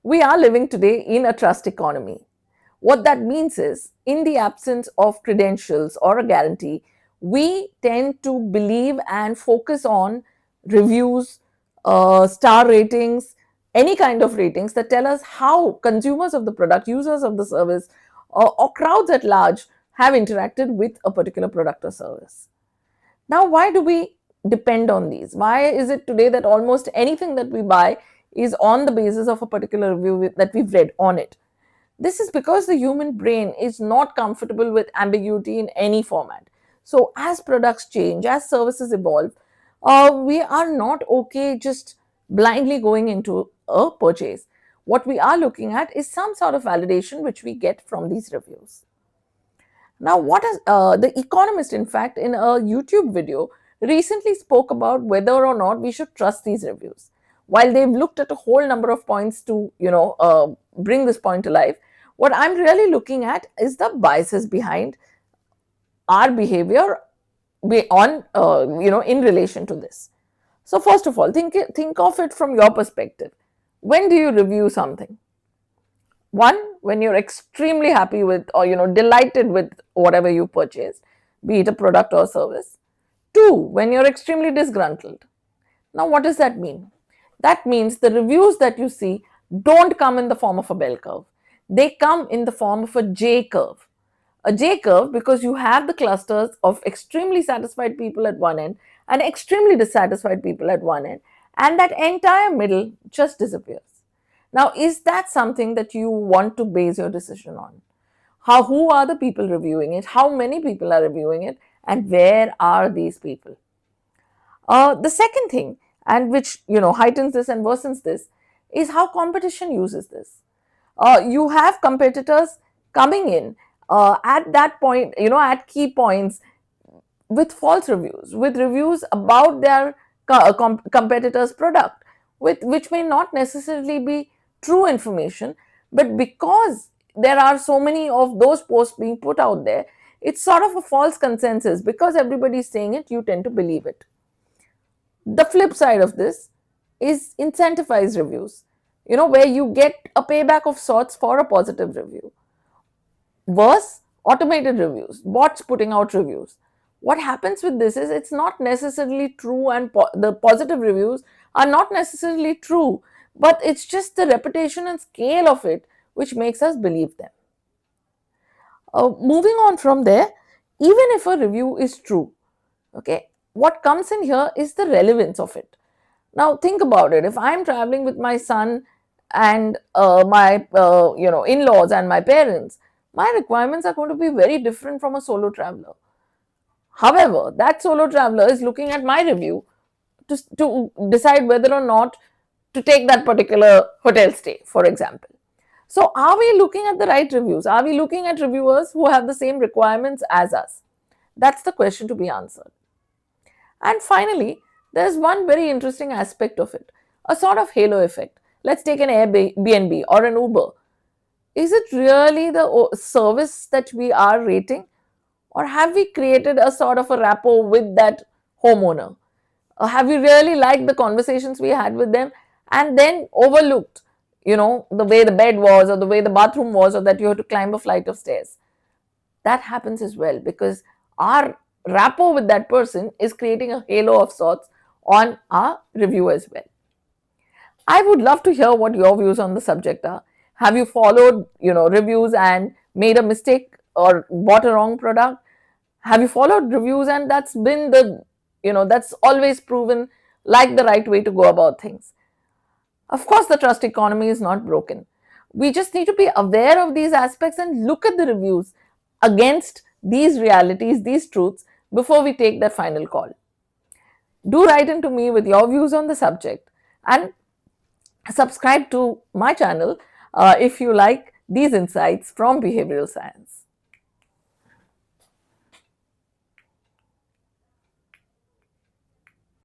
We are living today in a trust economy. What that means is, in the absence of credentials or a guarantee, we tend to believe and focus on reviews, star ratings, any kind of ratings that tell us how consumers of the product, users of the service, or crowds at large have interacted with a particular product or service. Now, why do we depend on these? Why is it today that almost anything that we buy is on the basis of a particular review that we've read on it? This is because the human brain is not comfortable with ambiguity in any format. So, as products change, as services evolve, we are not okay just blindly going into a purchase. What we are looking at is some sort of validation which we get from these reviews. Now, what is The Economist, in fact, in a YouTube video, recently spoke about whether or not we should trust these reviews. While they've looked at a whole number of points to, bring this point to life, what I'm really looking at is the biases behind our behavior in relation to this. So, first of all, think of it from your perspective. When do you review something? One, when you're extremely happy with or delighted with whatever you purchased, be it a product or service. Two, when you're extremely disgruntled. Now, what does that mean? That means the reviews that you see don't come in the form of a bell curve. They come in the form of a J curve. A J curve because you have the clusters of extremely satisfied people at one end and extremely dissatisfied people at one end, and that entire middle just disappears. Now, is that something that you want to base your decision on? Who are the people reviewing it? How many people are reviewing it? And where are these people? The second thing, and which heightens this and worsens this, is how competition uses this. You have competitors coming in at that point, at key points with false reviews, with reviews about their competitor's product, which may not necessarily be true information, but because there are so many of those posts being put out there, it's sort of a false consensus. Because everybody's saying it, you tend to believe it. The flip side of this is incentivized reviews, where you get a payback of sorts for a positive review. Worse, automated reviews, bots putting out reviews. What happens with this is it's not necessarily true, and the positive reviews are not necessarily true, but it's just the reputation and scale of it which makes us believe them. Moving on from there, even if a review is true, okay, what comes in here is the relevance of it. Now, think about it. If I'm traveling with my son and my in-laws and my parents, my requirements are going to be very different from a solo traveler. However, that solo traveler is looking at my review to decide whether or not to take that particular hotel stay, for example. So, are we looking at the right reviews? Are we looking at reviewers who have the same requirements as us? That's the question to be answered. And finally, there's one very interesting aspect of it, a sort of halo effect. Let's take an Airbnb or an Uber. Is it really the service that we are rating? Or have we created a sort of a rapport with that homeowner? Or have we really liked the conversations we had with them and then overlooked, the way the bed was or the way the bathroom was, or that you had to climb a flight of stairs? That happens as well because our rapport with that person is creating a halo of sorts on our review as well. I would love to hear what your views on the subject are. Have you followed, reviews and made a mistake or bought a wrong product? Have you followed reviews and that's been that's always proven like the right way to go about things? Of course, the trust economy is not broken. We just need to be aware of these aspects and look at the reviews against these realities, these truths, before we take that final call. Do write into me with your views on the subject and subscribe to my channel if you like these insights from behavioral science.